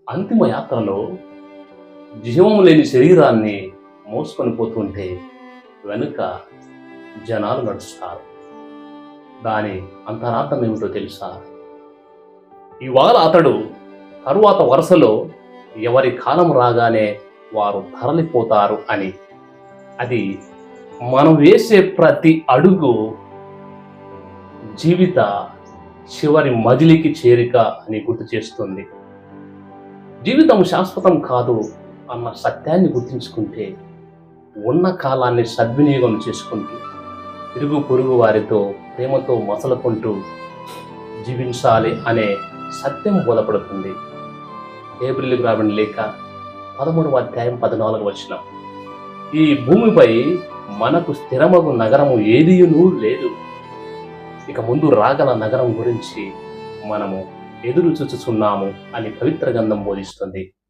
అంతిమ యాత్రలో జీవం లేని శరీరాన్ని మోసుకొని పోతుంటే వెనుక జనాలు నడుస్తారు. దాని అంతరార్థం ఏమిటో తెలుసా? ఇవాళ అతడు తరువాత వరుసలో ఎవరి కాలం రాగానే వారు తరలిపోతారు అని. అది మనం వేసే ప్రతి అడుగు జీవిత చివరి మజిలీకి చేరిక అని గుర్తు చేస్తుంది. జీవితం శాశ్వతం కాదు అన్న సత్యాన్ని గుర్తించుకుంటే, ఉన్న కాలాన్ని సద్వినియోగం చేసుకుంటూ ఇరుగు పొరుగు వారితో ప్రేమతో మసలుకుంటూ జీవించాలి అనే సత్యం బోధపడుతుంది. హెబ్రీయులకు రాబడిన లేఖ 13వ అధ్యాయం 14వ వచనం. ఈ భూమిపై మనకు స్థిరమగు నగరము ఏదియునూ లేదు. ఇక ముందు రాగల నగరం గురించి మనము ఎదురు చూచుచున్నాము అని పవిత్ర గ్రంథం బోధిస్తుంది.